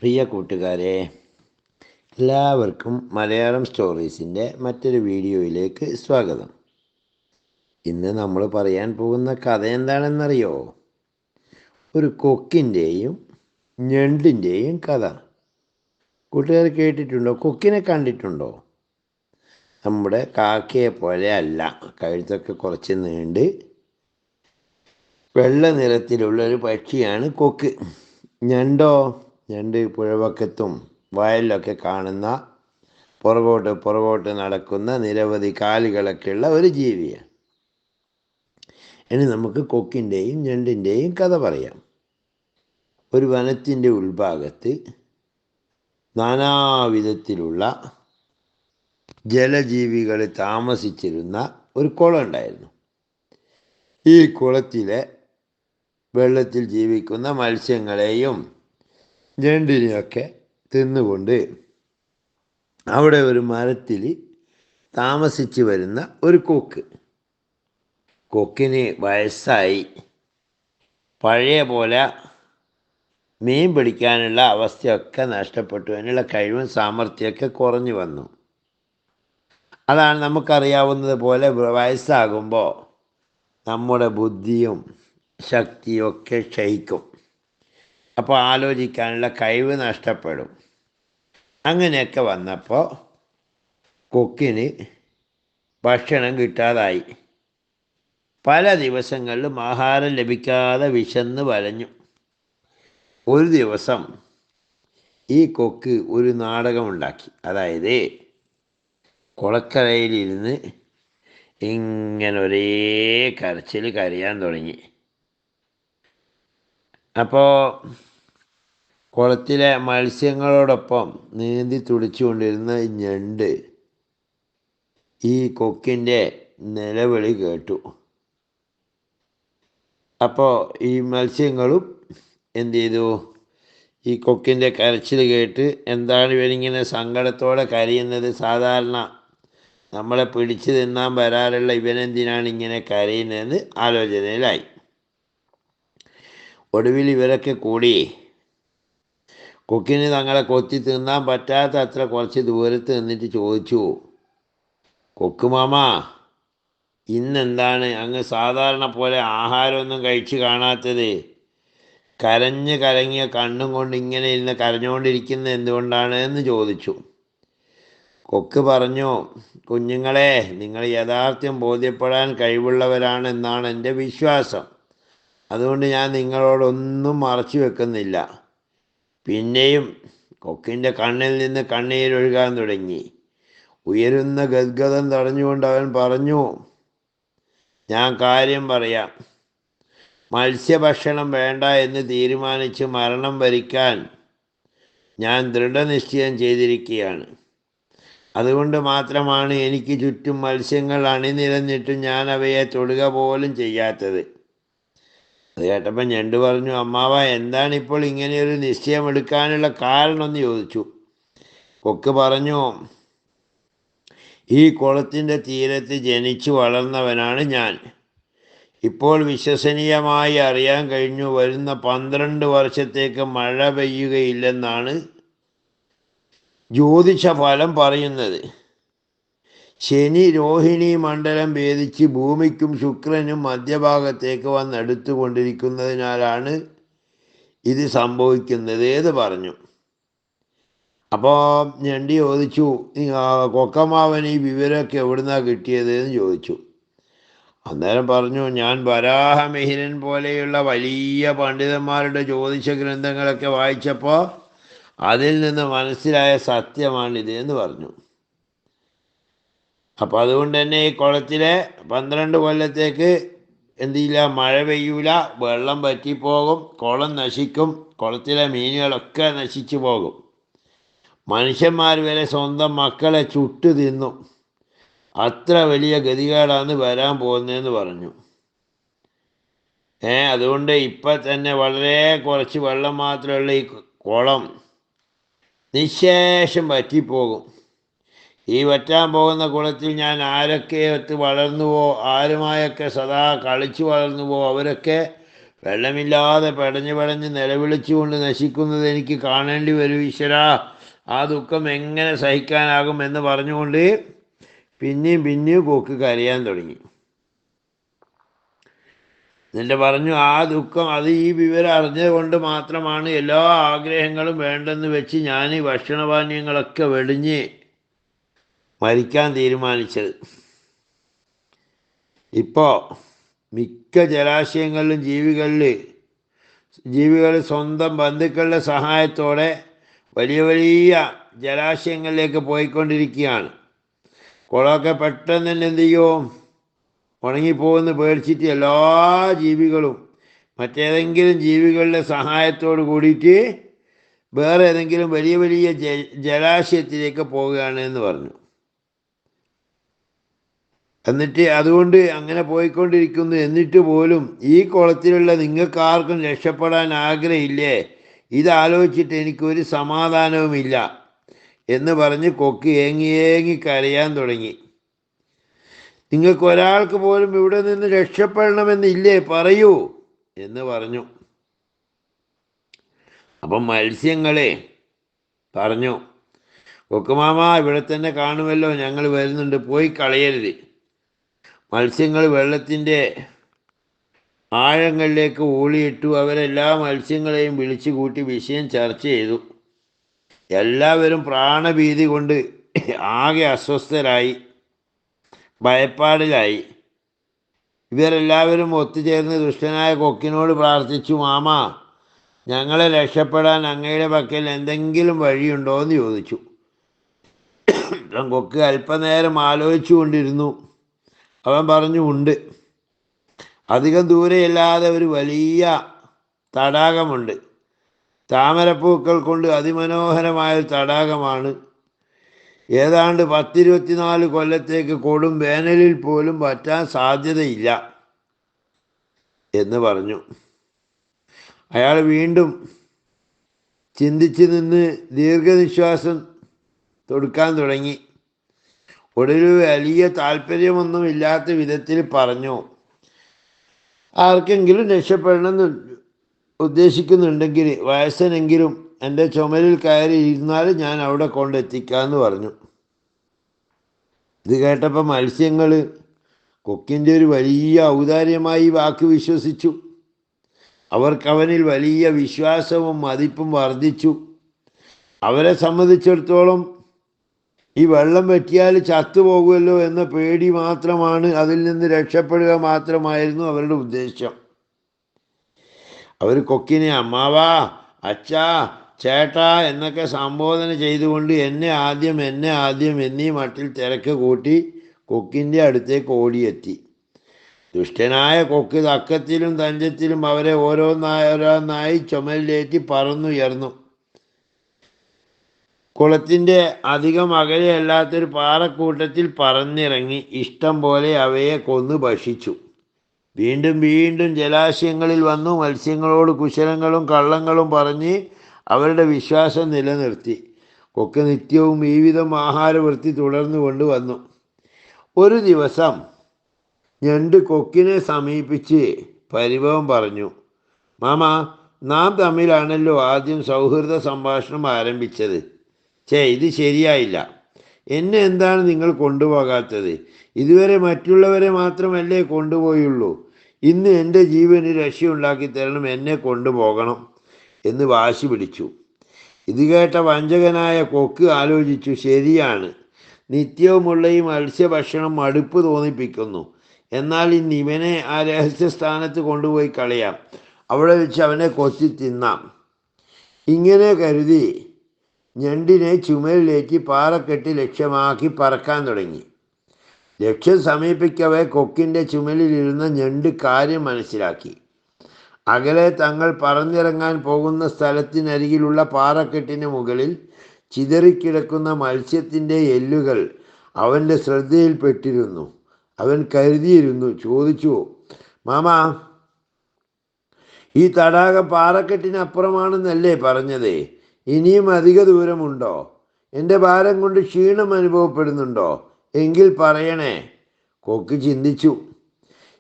പ്രിയ കൂട്ടുകാരെ, എല്ലാവർക്കും മലയാളം സ്റ്റോറീസിൻ്റെ മറ്റൊരു വീഡിയോയിലേക്ക് സ്വാഗതം. ഇന്ന് നമ്മൾ പറയാൻ പോകുന്ന കഥ എന്താണെന്നറിയോ? ഒരു കൊക്കിൻ്റെയും ഞണ്ടിൻ്റെയും കഥ. കൂട്ടുകാർ കേട്ടിട്ടുണ്ടോ? കൊക്കിനെ കണ്ടിട്ടുണ്ടോ? നമ്മുടെ കാക്കയെ പോലെ അല്ല, കഴുത്തൊക്കെ കുറച്ച് നീണ്ട് വെള്ള നിറത്തിലുള്ള ഒരു പക്ഷിയാണ് കൊക്ക്. ഞണ്ട് പുഴവക്കത്തും വയലിലൊക്കെ കാണുന്ന പുറകോട്ട് നടക്കുന്ന നിരവധി കാലുകളൊക്കെയുള്ള ഒരു ജീവിയാണ്. ഇനി നമുക്ക് കൊക്കിൻ്റെയും ഞണ്ടിൻ്റെയും കഥ പറയാം. ഒരു വനത്തിൻ്റെ ഉൾഭാഗത്ത് നാനാവിധത്തിലുള്ള ജലജീവികൾ താമസിച്ചിരുന്ന ഒരു കുളം ഉണ്ടായിരുന്നു. ഈ കുളത്തിലെ വെള്ളത്തിൽ ജീവിക്കുന്ന മത്സ്യങ്ങളെയും ഞണ്ടിനെയൊക്കെ തിന്നുകൊണ്ട് അവിടെ ഒരു മരത്തിൽ താമസിച്ച് വരുന്ന ഒരു കൊക്കിന് വയസ്സായി. പഴയ പോലെ മീൻ പിടിക്കാനുള്ള അവസ്ഥയൊക്കെ നഷ്ടപ്പെട്ടു. അതിനുള്ള കഴിവും സാമർഥ്യമൊക്കെ കുറഞ്ഞു വന്നു. അതാണ് നമുക്കറിയാവുന്നത് പോലെ വയസ്സാകുമ്പോൾ നമ്മുടെ ബുദ്ധിയും ശക്തിയും ഒക്കെ ക്ഷയിക്കും. അപ്പോൾ ആലോചിക്കാനുള്ള കഴിവ് നഷ്ടപ്പെടും. അങ്ങനെയൊക്കെ വന്നപ്പോൾ കൊക്കിന് ഭക്ഷണം കിട്ടാതായി. പല ദിവസങ്ങളിലും ആഹാരം ലഭിക്കാതെ വിശന്ന് വലഞ്ഞു. ഒരു ദിവസം ഈ കൊക്ക് ഒരു നാടകമുണ്ടാക്കി. അതായത് കുളക്കരയിലിരുന്ന് ഇങ്ങനെ ഒരേ കരച്ചിൽ കരയാൻ തുടങ്ങി. അപ്പോൾ കുളത്തിലെ മത്സ്യങ്ങളോടൊപ്പം നീന്തി തുടിച്ചുകൊണ്ടിരുന്ന ഞണ്ട് ഈ കൊക്കിൻ്റെ നിലവിളി കേട്ടു. അപ്പോൾ ഈ മത്സ്യങ്ങളും എന്ത് ചെയ്തു? ഈ കൊക്കിൻ്റെ കരച്ചിൽ കേട്ട് എന്താണ് ഇവരിങ്ങനെ സങ്കടത്തോടെ കരയുന്നത്? സാധാരണ നമ്മളെ പിടിച്ചു തിന്നാൻ വരാറുള്ള ഇവനെന്തിനാണ് ഇങ്ങനെ കരയുന്നതെന്ന് ആലോചനയിലായി. ഒടുവിൽ ഇവരൊക്കെ കൂടി കൊക്കിന് തങ്ങളെ കൊത്തി തിന്നാൻ പറ്റാത്ത അത്ര കുറച്ച് ദൂരത്ത് നിന്നിട്ട് ചോദിച്ചു, കൊക്ക് മാമ, ഇന്നെന്താണ് അങ്ങ് സാധാരണ പോലെ ആഹാരമൊന്നും കഴിച്ച് കാണാത്തത്? കരഞ്ഞ് കലങ്ങിയ കണ്ണും കൊണ്ട് ഇങ്ങനെ ഇരുന്ന് കരഞ്ഞുകൊണ്ടിരിക്കുന്നത് എന്തുകൊണ്ടാണ് എന്ന് ചോദിച്ചു. കൊക്ക് പറഞ്ഞു, കുഞ്ഞുങ്ങളെ, നിങ്ങൾ യാഥാർത്ഥ്യം ബോധ്യപ്പെടാൻ കഴിവുള്ളവരാണെന്നാണ് എൻ്റെ വിശ്വാസം. അതുകൊണ്ട് ഞാൻ നിങ്ങളോടൊന്നും മറച്ചു വെക്കുന്നില്ല. പിന്നെയും കൊക്കിൻ്റെ കണ്ണിൽ നിന്ന് കണ്ണീരൊഴുകാൻ തുടങ്ങി. ഉയരുന്ന ഗദ്ഗതം തടഞ്ഞുകൊണ്ട് അവൻ പറഞ്ഞു, ഞാൻ കാര്യം പറയാം. മത്സ്യഭക്ഷണം വേണ്ട എന്ന് തീരുമാനിച്ച് മരണം വരിക്കാൻ ഞാൻ ദൃഢനിശ്ചയം ചെയ്തിരിക്കുകയാണ്. അതുകൊണ്ട് മാത്രമാണ് എനിക്ക് ചുറ്റും മത്സ്യങ്ങൾ അണിനിരന്നിട്ടും ഞാൻ അവയെ തൊടുക പോലും ചെയ്യാത്തത്. അത് കേട്ടപ്പോൾ ഞണ്ട് പറഞ്ഞു, അമ്മാവ, എന്താണ് ഇപ്പോൾ ഇങ്ങനെയൊരു നിശ്ചയമെടുക്കാനുള്ള കാരണം എന്ന് ചോദിച്ചു. കൊക്ക് പറഞ്ഞു, ഈ കുളത്തിൻ്റെ തീരത്ത് ജനിച്ചു വളർന്നവനാണ് ഞാൻ. ഇപ്പോൾ വിശ്വസനീയമായി അറിയാൻ കഴിഞ്ഞു, വരുന്ന 12 വർഷത്തേക്ക് മഴ പെയ്യുകയില്ലെന്നാണ് ജ്യോതിഷ ഫലം പറയുന്നത്. ശനി രോഹിണി മണ്ഡലം ഭേദിച്ച് ഭൂമിക്കും ശുക്രനും മധ്യഭാഗത്തേക്ക് വന്നെടുത്തുകൊണ്ടിരിക്കുന്നതിനാലാണ് ഇത് സംഭവിക്കുന്നത് എന്ന് പറഞ്ഞു. അപ്പോൾ ഞണ്ടി ചോദിച്ചു, കൊക്കമാവൻ ഈ വിവരമൊക്കെ എവിടുന്നാണ് കിട്ടിയത് എന്ന് ചോദിച്ചു. അന്നേരം പറഞ്ഞു, ഞാൻ വരാഹമിഹിരൻ പോലെയുള്ള വലിയ പണ്ഡിതന്മാരുടെ ജ്യോതിഷ ഗ്രന്ഥങ്ങളൊക്കെ വായിച്ചപ്പോൾ അതിൽ നിന്ന് മനസ്സിലായ സത്യമാണിത് എന്ന് പറഞ്ഞു. അപ്പം അതുകൊണ്ട് തന്നെ ഈ കുളത്തിലെ 12 കൊല്ലത്തേക്ക് എന്തില്ല, മഴ പെയ്യൂല, വെള്ളം വറ്റിപ്പോകും, കുളം നശിക്കും, കുളത്തിലെ മീനുകളൊക്കെ നശിച്ചു പോകും, മനുഷ്യന്മാർ വരെ സ്വന്തം മക്കളെ ചുട്ടു തിന്നും. അത്ര വലിയ ഗതികേടാണ് വരാൻ പോകുന്നതെന്ന് പറഞ്ഞു. അതുകൊണ്ട് ഇപ്പം തന്നെ വളരെ കുറച്ച് വെള്ളം മാത്രമുള്ള ഈ കുളം നിശേഷം വറ്റിപ്പോകും. ഈ വറ്റാൻ പോകുന്ന കുളത്തിൽ ഞാൻ ആരൊക്കെ വളർന്നുവോ, ആരുമായൊക്കെ സദാ കളിച്ചു വളർന്നുവോ, അവരൊക്കെ വെള്ളമില്ലാതെ പടഞ്ഞു പടഞ്ഞ് നിലവിളിച്ചുകൊണ്ട് നശിക്കുന്നത് എനിക്ക് കാണേണ്ടി വരും ഈശ്വരാ. ആ ദുഃഖം എങ്ങനെ സഹിക്കാനാകും എന്ന് പറഞ്ഞുകൊണ്ട് പിന്നെയും കൊക്ക് കരയാൻ തുടങ്ങി. എന്നിട്ട് പറഞ്ഞു, ആ ദുഃഖം അത് ഈ വിവരം അറിഞ്ഞത് കൊണ്ട് മാത്രമാണ് എല്ലാ ആഗ്രഹങ്ങളും വേണ്ടെന്ന് വെച്ച് ഞാൻ ഈ ഭക്ഷണപാനീയങ്ങളൊക്കെ വെടിഞ്ഞ് മരിക്കാൻ തീരുമാനിച്ചത്. ഇപ്പോൾ മിക്ക ജലാശയങ്ങളിലും ജീവികൾ സ്വന്തം ബന്ധുക്കളുടെ സഹായത്തോടെ വലിയ വലിയ ജലാശയങ്ങളിലേക്ക് പോയിക്കൊണ്ടിരിക്കുകയാണ്. കുളമൊക്കെ പെട്ടെന്ന് തന്നെ എന്ത് ചെയ്യും, ഉണങ്ങിപ്പോകുന്ന പേടിച്ചിട്ട് എല്ലാ ജീവികളും മറ്റേതെങ്കിലും ജീവികളുടെ സഹായത്തോട് കൂടിയിട്ട് വേറെ ഏതെങ്കിലും വലിയ വലിയ ജലാശയത്തിലേക്ക് പോവുകയാണ് എന്ന് പറഞ്ഞു. എന്നിട്ട് അതുകൊണ്ട് അങ്ങനെ പോയിക്കൊണ്ടിരിക്കുന്നു. എന്നിട്ട് പോലും ഈ കുളത്തിലുള്ള നിങ്ങൾക്കാർക്കും രക്ഷപ്പെടാൻ ആഗ്രഹമില്ലേ? ഇതാലോചിച്ചിട്ട് എനിക്കൊരു സമാധാനവുമില്ല എന്ന് പറഞ്ഞ് കൊക്ക് ഏങ്ങി കരയാൻ തുടങ്ങി. നിങ്ങൾക്ക് ഒരാൾക്ക് പോലും ഇവിടെ നിന്ന് രക്ഷപ്പെടണമെന്നില്ലേ, പറയൂ എന്ന് പറഞ്ഞു. അപ്പം മത്സ്യങ്ങളെ പറഞ്ഞു, കൊക്കുമാമ ഇവിടെ തന്നെ കാണുമല്ലോ, ഞങ്ങൾ വരുന്നുണ്ട്, പോയി കളയരുത്. മത്സ്യങ്ങൾ വെള്ളത്തിൻ്റെ ആഴങ്ങളിലേക്ക് ഊളിയിട്ടു. അവരെല്ലാ മത്സ്യങ്ങളെയും വിളിച്ചു കൂട്ടി വിഷയം ചർച്ച ചെയ്തു. എല്ലാവരും പ്രാണഭീതി കൊണ്ട് ആകെ അസ്വസ്ഥരായി, ഭയപ്പാടിലായി. ഇവരെല്ലാവരും ഒത്തുചേർന്ന് ദുഷ്ടനായ കൊക്കിനോട് പ്രാർത്ഥിച്ചു, മാമ, ഞങ്ങളെ രക്ഷപ്പെടാൻ അങ്ങയുടെ പക്കൽ എന്തെങ്കിലും വഴിയുണ്ടോ എന്ന് ചോദിച്ചു. കൊക്ക് അല്പനേരം ആലോചിച്ചു കൊണ്ടിരുന്നു. അവൻ പറഞ്ഞു, ഉണ്ട്. അധികം ദൂരെയല്ലാതെ ഒരു വലിയ തടാകമുണ്ട്. താമരപ്പൂക്കൾ കൊണ്ട് അതിമനോഹരമായൊരു തടാകമാണ്. ഏതാണ്ട് 10-24 കൊല്ലത്തേക്ക് കൊടും വേനലിൽ പോലും പറ്റാൻ സാധ്യതയില്ല എന്ന് പറഞ്ഞു. അയാൾ വീണ്ടും ചിന്തിച്ച് നിന്ന് ദീർഘനിശ്വാസം തൊടുക്കാൻ തുടങ്ങി. ഒടുവിൽ വലിയ താല്പര്യമൊന്നുമില്ലാത്ത വിധത്തിൽ പറഞ്ഞു, ആർക്കെങ്കിലും രക്ഷപ്പെടണമെന്ന് ഉദ്ദേശിക്കുന്നുണ്ടെങ്കിൽ വയസ്സനെങ്കിലും എൻ്റെ ചുമലിൽ കയറി ഇരുന്നാൽ ഞാൻ അവിടെ കൊണ്ടെത്തിക്കാമെന്ന് പറഞ്ഞു. ഇത് കേട്ടപ്പോൾ മത്സ്യങ്ങൾ കൊക്കിൻ്റെ ഒരു വലിയ ഔദാര്യമായി വാക്ക് വിശ്വസിച്ചു. അവർക്കവനിൽ വലിയ വിശ്വാസവും മതിപ്പും വർദ്ധിച്ചു. അവരെ സംബന്ധിച്ചിടത്തോളം ഈ വെള്ളം വറ്റിയാൽ ചത്തുപോകുമല്ലോ എന്ന പേടി മാത്രമാണ്, അതിൽ നിന്ന് രക്ഷപ്പെടുക മാത്രമായിരുന്നു അവരുടെ ഉദ്ദേശം. അവർ കൊക്കിനെ അമ്മാവാ, അച്ഛാ, ചേട്ടാ എന്നൊക്കെ സംബോധന ചെയ്തുകൊണ്ട് എന്നെ ആദ്യം എന്നീ മട്ടിൽ തിരക്ക് കൂട്ടി കൊക്കിൻ്റെ അടുത്തേക്ക് ഓടിയെത്തി. ദുഷ്ടനായ കൊക്ക് തക്കത്തിലും തഞ്ചത്തിലും അവരെ ഓരോന്നായി ചുമലിലേറ്റി പറന്നുയർന്നു. കുളത്തിൻ്റെ അധികം അകലെയല്ലാത്തൊരു പാറക്കൂട്ടത്തിൽ പറന്നിറങ്ങി ഇഷ്ടം പോലെ അവയെ കൊന്നു ഭക്ഷിച്ചു. വീണ്ടും ജലാശയങ്ങളിൽ വന്നു മത്സ്യങ്ങളോട് കുശലങ്ങളും കള്ളങ്ങളും പറഞ്ഞ് അവരുടെ വിശ്വാസം നിലനിർത്തി. കൊക്ക് നിത്യവും ഈ വിധം ആഹാരവൃത്തി തുടർന്നു കൊണ്ടുവന്നു. ഒരു ദിവസം ഞണ്ട് കൊക്കിനെ സമീപിച്ച് പരിഭവം പറഞ്ഞു, മാമ, നാം തമ്മിലാണല്ലോ ആദ്യം സൗഹൃദ സംഭാഷണം ആരംഭിച്ചത്. ഇത് ശരിയായില്ല. എന്നെ എന്താണ് നിങ്ങൾ കൊണ്ടുപോകാത്തത്? ഇതുവരെ മറ്റുള്ളവരെ മാത്രമല്ലേ കൊണ്ടുപോയുള്ളൂ. ഇന്ന് എൻ്റെ ജീവന് രക്ഷയുണ്ടാക്കി തരണം, എന്നെ കൊണ്ടുപോകണം എന്ന് വാശി പിടിച്ചു. ഇത് കേട്ട വഞ്ചകനായ കൊക്ക് ആലോചിച്ചു, ശരിയാണ്, നിത്യവുമുള്ള ഈ മത്സ്യഭക്ഷണം മടുപ്പ് തോന്നിപ്പിക്കുന്നു. എന്നാൽ ഇന്ന് ഇവനെ ആ രഹസ്യസ്ഥാനത്ത് കൊണ്ടുപോയി കളയാം, അവിടെ വെച്ച് അവനെ കൊത്തി തിന്നാം. ഇങ്ങനെ കരുതി ഞണ്ടിനെ ചുമലിലേക്ക് പാറക്കെട്ടി ലക്ഷ്യമാക്കി പറക്കാൻ തുടങ്ങി. ലക്ഷ്യം സമീപിക്കവേ കൊക്കിൻ്റെ ചുമലിലിരുന്ന ഞണ്ട് കാര്യം മനസ്സിലാക്കി. അകലെ തങ്ങൾ പറന്നിറങ്ങാൻ പോകുന്ന സ്ഥലത്തിനരികിലുള്ള പാറക്കെട്ടിന് മുകളിൽ ചിതറിക്കിടക്കുന്ന മത്സ്യത്തിൻ്റെ എല്ലുകൾ അവൻ്റെ ശ്രദ്ധയിൽപ്പെട്ടിരുന്നു. അവൻ കരുതിയിരുന്നു, ചോദിച്ചു, മാമ, ഈ തടാകം പാറക്കെട്ടിനപ്പുറമാണെന്നല്ലേ പറഞ്ഞത്? ഇനിയും അധിക ദൂരമുണ്ടോ? എൻ്റെ ഭാരം കൊണ്ട് ക്ഷീണം അനുഭവപ്പെടുന്നുണ്ടോ? എങ്കിൽ പറയണേ. കൊക്ക് ചിന്തിച്ചു.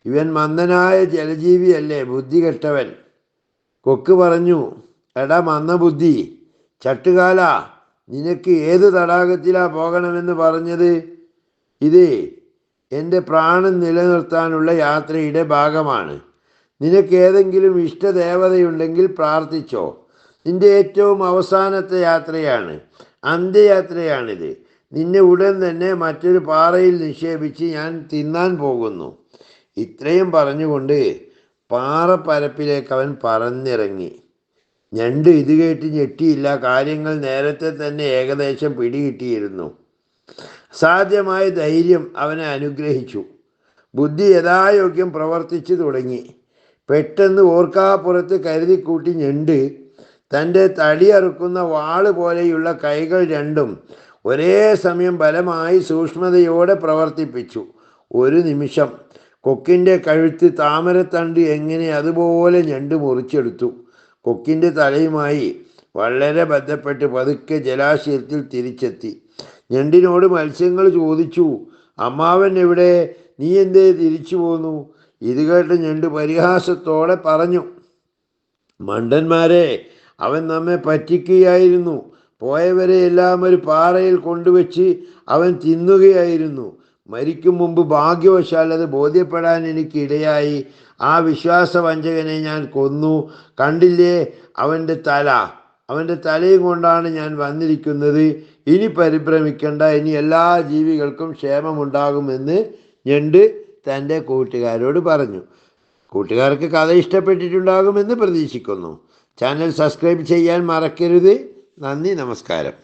ഇവൻ മന്ദനായ ജലജീവിയല്ലേ, ബുദ്ധി കെട്ടവൻ. കൊക്ക് പറഞ്ഞു, എടാ മന്ദബുദ്ധി, ചട്ടുകാല, നിനക്ക് ഏത് തടാകത്തിലാ പോകണമെന്ന് പറഞ്ഞത്? ഇത് എൻ്റെ പ്രാണൻ നിലനിർത്താനുള്ള യാത്രയുടെ ഭാഗമാണ്. നിനക്ക് ഏതെങ്കിലും ഇഷ്ടദേവതയുണ്ടെങ്കിൽ പ്രാർത്ഥിച്ചോ. നിന്റെ ഏറ്റവും അവസാനത്തെ യാത്രയാണ്, അന്ത്യയാത്രയാണിത്. നിന്നെ ഉടൻ തന്നെ മറ്റൊരു പാറയിൽ നിക്ഷേപിച്ച് ഞാൻ തിന്നാൻ പോകുന്നു. ഇത്രയും പറഞ്ഞുകൊണ്ട് പാറപ്പരപ്പിലേക്ക് അവൻ പറന്നിറങ്ങി. ഞണ്ട് ഇത് കേട്ട് ഞെട്ടിയില്ല. കാര്യങ്ങൾ നേരത്തെ തന്നെ ഏകദേശം പിടികിട്ടിയിരുന്നു. സാധ്യമായ ധൈര്യം അവനെ അനുഗ്രഹിച്ചു. ബുദ്ധി യഥായോഗ്യം പ്രവർത്തിച്ചു തുടങ്ങി. പെട്ടെന്ന് ഓർക്കാപ്പുറത്ത് കരുതിക്കൂട്ടി ഞണ്ട് തൻ്റെ തടിയറുക്കുന്ന വാള് പോലെയുള്ള കൈകൾ രണ്ടും ഒരേ സമയം ബലമായി സൂക്ഷ്മതയോടെ പ്രവർത്തിപ്പിച്ചു. ഒരു നിമിഷം കൊക്കിൻ്റെ കഴുത്ത് താമരത്തണ്ട് എങ്ങനെ അതുപോലെ ഞണ്ട് മുറിച്ചെടുത്തു. കൊക്കിൻ്റെ തലയുമായി വളരെ ബന്ധപ്പെട്ട് പതുക്കെ ജലാശയത്തിൽ തിരിച്ചെത്തി. ഞണ്ടിനോട് മത്സ്യങ്ങൾ ചോദിച്ചു, അമ്മാവൻ എവിടെ? നീ എന്തേ തിരിച്ചു പോന്നു? ഇത് കേട്ട് ഞണ്ട് പരിഹാസത്തോടെ പറഞ്ഞു, മണ്ടന്മാരെ, അവൻ നമ്മെ പറ്റിക്കുകയായിരുന്നു. പോയവരെ എല്ലാം ഒരു പാറയിൽ കൊണ്ടുവച്ച് അവൻ തിന്നുകയായിരുന്നു. മരിക്കും മുമ്പ് ഭാഗ്യവശാൽ അത് ബോധ്യപ്പെടാൻ എനിക്കിടയായി. ആ വിശ്വാസവഞ്ചകനെ ഞാൻ കൊന്നു. കണ്ടില്ലേ അവൻ്റെ തലയും കൊണ്ടാണ് ഞാൻ വന്നിരിക്കുന്നത്. ഇനി പരിഭ്രമിക്കേണ്ട, ഇനി എല്ലാ ജീവികൾക്കും ക്ഷേമമുണ്ടാകുമെന്ന് ഞണ്ട് തൻ്റെ കൂട്ടുകാരോട് പറഞ്ഞു. കൂട്ടുകാർക്ക് കഥ ഇഷ്ടപ്പെട്ടിട്ടുണ്ടാകുമെന്ന് പ്രതീക്ഷിക്കുന്നു. ചാനൽ സബ്സ്ക്രൈബ് ചെയ്യാൻ മറക്കരുത്. നന്ദി, നമസ്കാരം.